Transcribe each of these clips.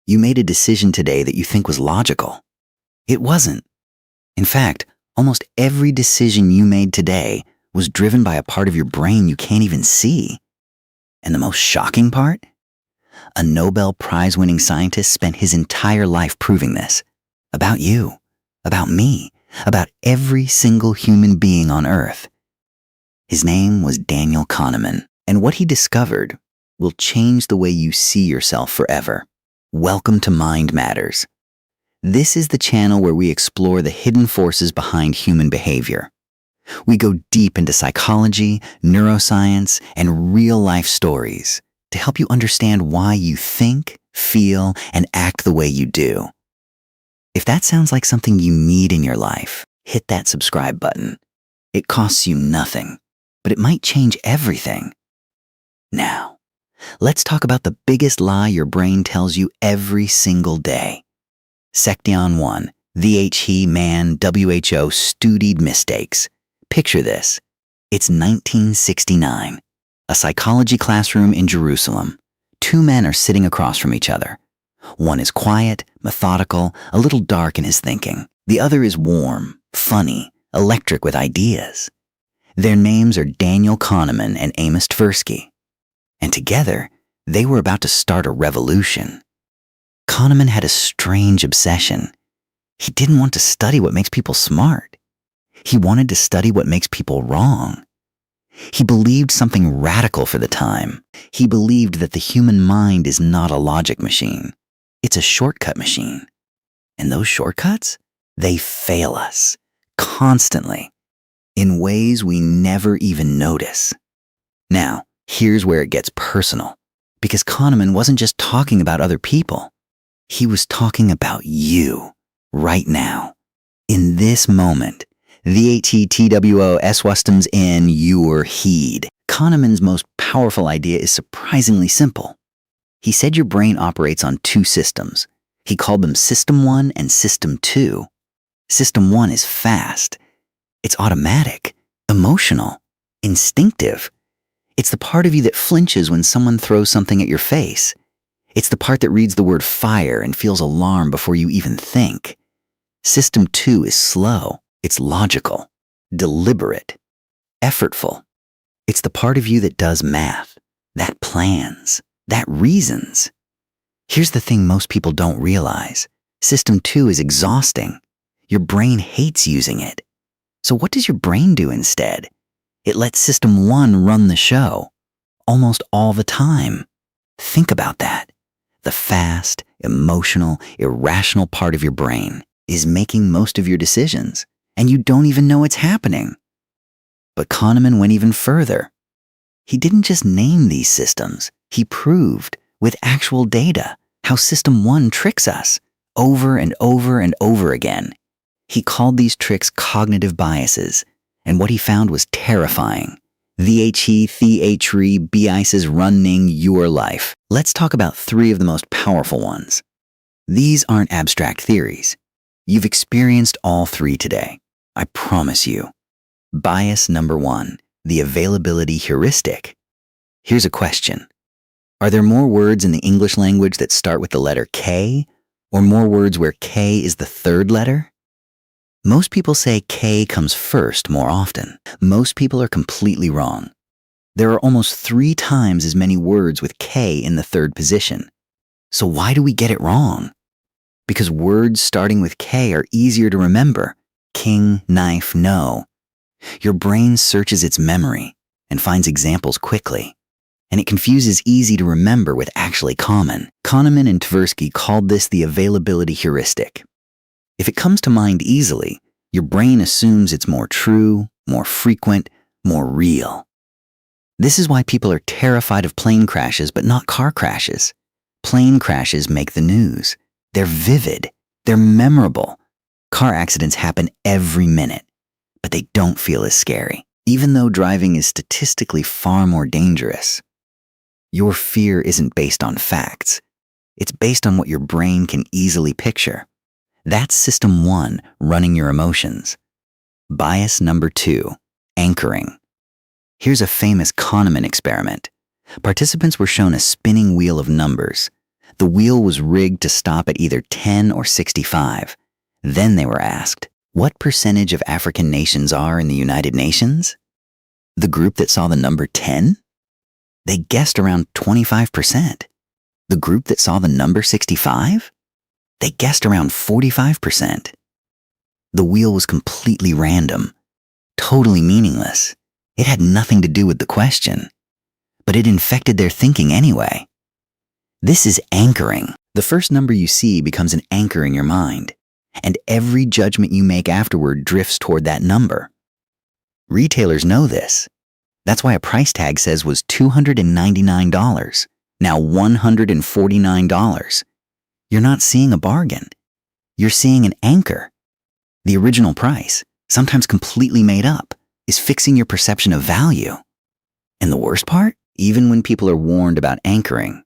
You made a decision today that you think was logical. It wasn't. In fact, almost every decision you made today was driven by a part of your brain you can't even see. And the most shocking part? A Nobel Prize-winning scientist spent his entire life proving this. About you, about me, about every single human being on Earth. His name was Daniel Kahneman, and what he discovered will change the way you see yourself forever. Welcome to Mind Matters. This is the channel where we explore the hidden forces behind human behavior. We go deep into psychology, neuroscience, and real-life stories to help you understand why you think, feel, and act the way you do. If that sounds like something you need in your life, hit that subscribe button. It costs you nothing, but it might change everything. Now, let's talk about the biggest lie your brain tells you every single day. Section 1, the man WHO studied mistakes. Picture this. It's 1969. A psychology classroom in Jerusalem. Two men are sitting across from each other. One is quiet, methodical, a little dark in his thinking. The other is warm, funny, electric with ideas. Their names are Daniel Kahneman and Amos Tversky. And together, they were about to start a revolution. Kahneman had a strange obsession. He didn't want to study what makes people smart. He wanted to study what makes people wrong. He believed something radical for the time. He believed that the human mind is not a logic machine. It's a shortcut machine. And those shortcuts, they fail us constantly in ways we never even notice. Now, here's where it gets personal, because Kahneman wasn't just talking about other people. He was talking about you right now, in this moment. The TWO Swastums in your heed. Kahneman's most powerful idea is surprisingly simple. He said your brain operates on two systems. He called them System 1 and System 2. System 1 is fast. It's automatic, emotional, instinctive. It's the part of you that flinches when someone throws something at your face. It's the part that reads the word fire and feels alarm before you even think. System 2 is slow. It's logical, deliberate, effortful. It's the part of you that does math, that plans, that reasons. Here's the thing most people don't realize. System 2 is exhausting. Your brain hates using it. So what does your brain do instead? It lets System 1 run the show, almost all the time. Think about that. The fast, emotional, irrational part of your brain is making most of your decisions, and you don't even know it's happening. But Kahneman went even further. He didn't just name these systems. He proved, with actual data, how System 1 tricks us over and over and over again. He called these tricks cognitive biases, and what he found was terrifying. The biases running your life. Let's talk about three of the most powerful ones. These aren't abstract theories. You've experienced all three today. I promise you. Bias number 1, the availability heuristic. Here's a question. Are there more words in the English language that start with the letter K, or more words where K is the third letter? Most people say K comes first more often. Most people are completely wrong. There are almost 3 times as many words with K in the third position. So why do we get it wrong? Because words starting with K are easier to remember. King, knife, no. Your brain searches its memory and finds examples quickly, and it confuses easy to remember with actually common. Kahneman and Tversky called this the availability heuristic. If it comes to mind easily, your brain assumes it's more true, more frequent, more real. This is why people are terrified of plane crashes but not car crashes. Plane crashes make the news. They're vivid. They're memorable. Car accidents happen every minute, but they don't feel as scary, even though driving is statistically far more dangerous. Your fear isn't based on facts. It's based on what your brain can easily picture. That's System 1 running your emotions. Bias number 2, anchoring. Here's a famous Kahneman experiment. Participants were shown a spinning wheel of numbers. The wheel was rigged to stop at either 10 or 65. Then they were asked, what percentage of African nations are in the United Nations? The group that saw the number 10? They guessed around 25%. The group that saw the number 65? They guessed around 45%. The wheel was completely random, totally meaningless. It had nothing to do with the question, but it infected their thinking anyway. This is anchoring. The first number you see becomes an anchor in your mind, and every judgment you make afterward drifts toward that number. Retailers know this. That's why a price tag says was $299, now $149. You're not seeing a bargain. You're seeing an anchor. The original price, sometimes completely made up, is fixing your perception of value. And the worst part? Even when people are warned about anchoring,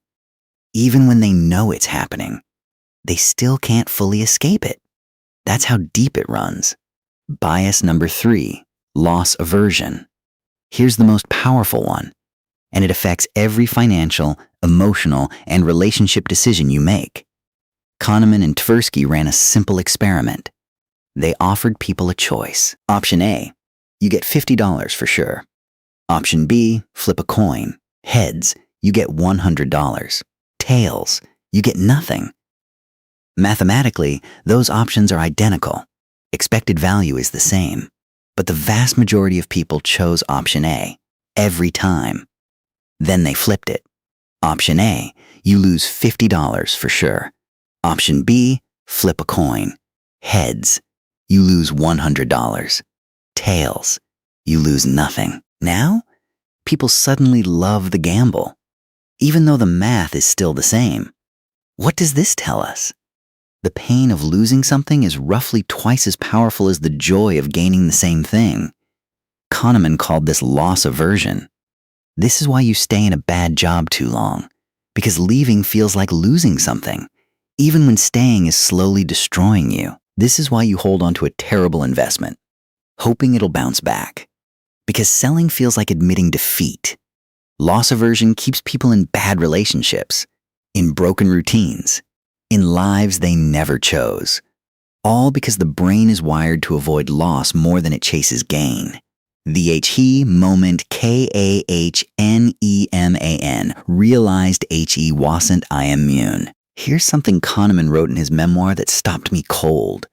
even when they know it's happening, they still can't fully escape it. That's how deep it runs. Bias number 3, loss aversion. Here's the most powerful one, and it affects every financial, emotional, and relationship decision you make. Kahneman and Tversky ran a simple experiment. They offered people a choice. Option A, you get $50 for sure. Option B, flip a coin. Heads, you get $100. Tails, you get nothing. Mathematically, those options are identical. Expected value is the same. But the vast majority of people chose option A, every time. Then they flipped it. Option A, you lose $50 for sure. Option B, flip a coin. Heads, you lose $100. Tails, you lose nothing. Now, people suddenly love the gamble, even though the math is still the same. What does this tell us? The pain of losing something is roughly twice as powerful as the joy of gaining the same thing. Kahneman called this loss aversion. This is why you stay in a bad job too long, because leaving feels like losing something, even when staying is slowly destroying you. This is why you hold on to a terrible investment, hoping it'll bounce back, because selling feels like admitting defeat. Loss aversion keeps people in bad relationships, in broken routines, in lives they never chose, all because the brain is wired to avoid loss more than it chases gain. The he moment Kahneman realized wasn't I immune. Here's something Kahneman wrote in his memoir that stopped me cold.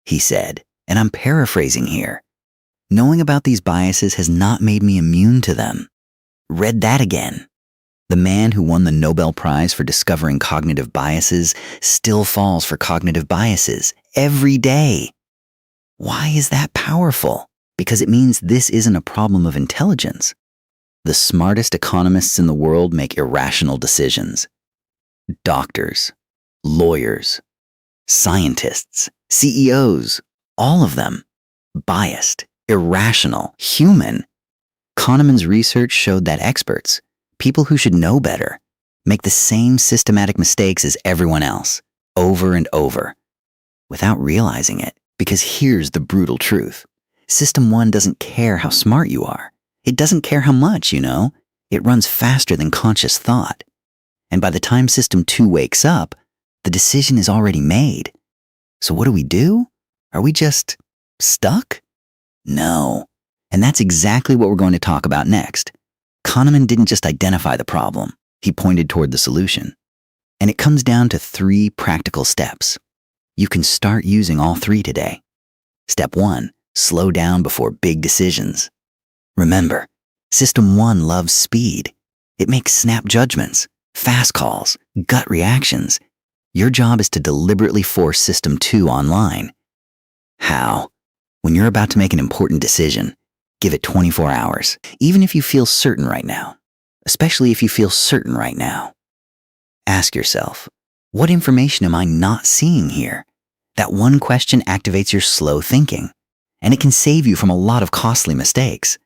He said, and I'm paraphrasing here, knowing about these biases has not made me immune to them. Read that again. The man who won the Nobel Prize for discovering cognitive biases still falls for cognitive biases every day. Why is that powerful? Because it means this isn't a problem of intelligence. The smartest economists in the world make irrational decisions. Doctors, lawyers, scientists, CEOs, all of them, biased, irrational, human. Kahneman's research showed that experts, people who should know better, make the same systematic mistakes as everyone else, over and over, without realizing it. Because here's the brutal truth. System 1 doesn't care how smart you are. It doesn't care how much you know. It runs faster than conscious thought. And by the time System 2 wakes up, the decision is already made. So what do? Are we just stuck? No. And that's exactly what we're going to talk about next. Kahneman didn't just identify the problem. He pointed toward the solution. And it comes down to 3 practical steps. You can start using all 3 today. Step 1, slow down before big decisions. Remember, System 1 loves speed. It makes snap judgments, fast calls, gut reactions. Your job is to deliberately force System 2 online. How? When you're about to make an important decision, give it 24 hours, even if you feel certain right now. Especially if you feel certain right now. Ask yourself, what information am I not seeing here? That one question activates your slow thinking, and it can save you from a lot of costly mistakes.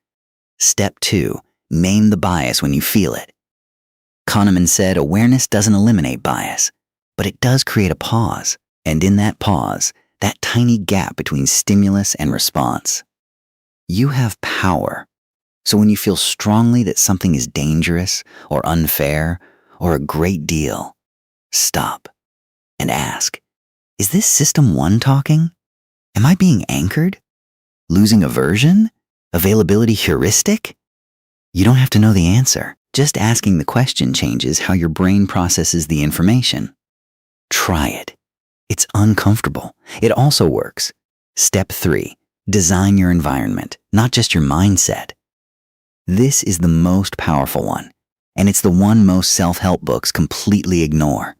Step 2, name the bias when you feel it. Kahneman said awareness doesn't eliminate bias, but it does create a pause, and in that pause, that tiny gap between stimulus and response. You have power, so when you feel strongly that something is dangerous or unfair or a great deal, Stop and ask, is this system one talking? Am I being anchored? Losing aversion? Availability heuristic? You don't have to know the answer. Just asking the question changes how your brain processes the information. Try it. It's uncomfortable. It also works. Step 3. Design your environment, not just your mindset. This is the most powerful one, and it's the one most self-help books completely ignore.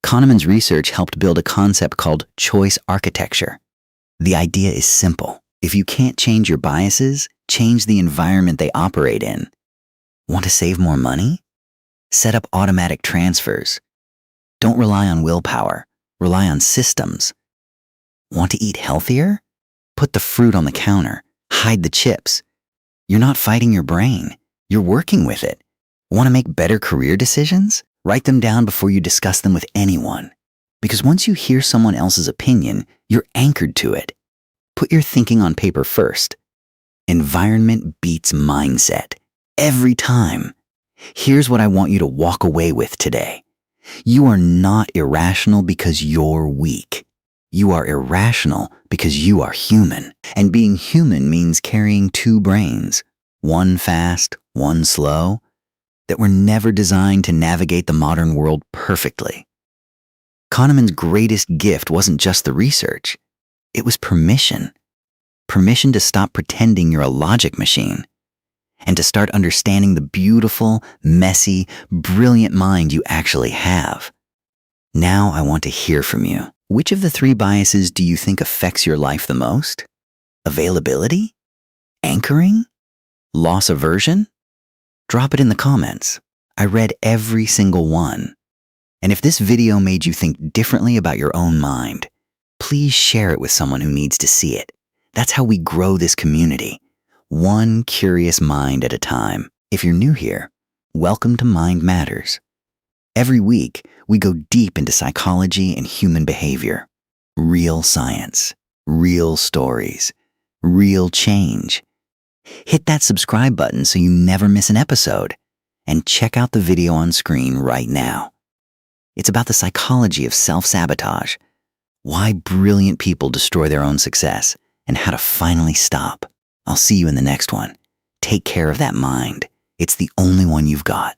Kahneman's research helped build a concept called choice architecture. The idea is simple. If you can't change your biases, change the environment they operate in. Want to save more money? Set up automatic transfers. Don't rely on willpower. Rely on systems. Want to eat healthier? Put the fruit on the counter. Hide the chips. You're not fighting your brain. You're working with it. Want to make better career decisions? Write them down before you discuss them with anyone. Because once you hear someone else's opinion, you're anchored to it. Put your thinking on paper first. Environment beats mindset. Every time. Here's what I want you to walk away with today. You are not irrational because you're weak. You are irrational because you are human. And being human means carrying two brains, one fast, one slow, that were never designed to navigate the modern world perfectly. Kahneman's greatest gift wasn't just the research. It was permission. Permission to stop pretending you're a logic machine and to start understanding the beautiful, messy, brilliant mind you actually have. Now I want to hear from you. Which of the 3 biases do you think affects your life the most? Availability? Anchoring? Loss aversion? Drop it in the comments. I read every single one. And if this video made you think differently about your own mind, please share it with someone who needs to see it. That's how we grow this community, one curious mind at a time. If you're new here, welcome to Mind Matters. Every week, we go deep into psychology and human behavior. Real science, real stories, real change. Hit that subscribe button so you never miss an episode, and check out the video on screen right now. It's about the psychology of self-sabotage, why brilliant people destroy their own success, and how to finally stop. I'll see you in the next one. Take care of that mind. It's the only one you've got.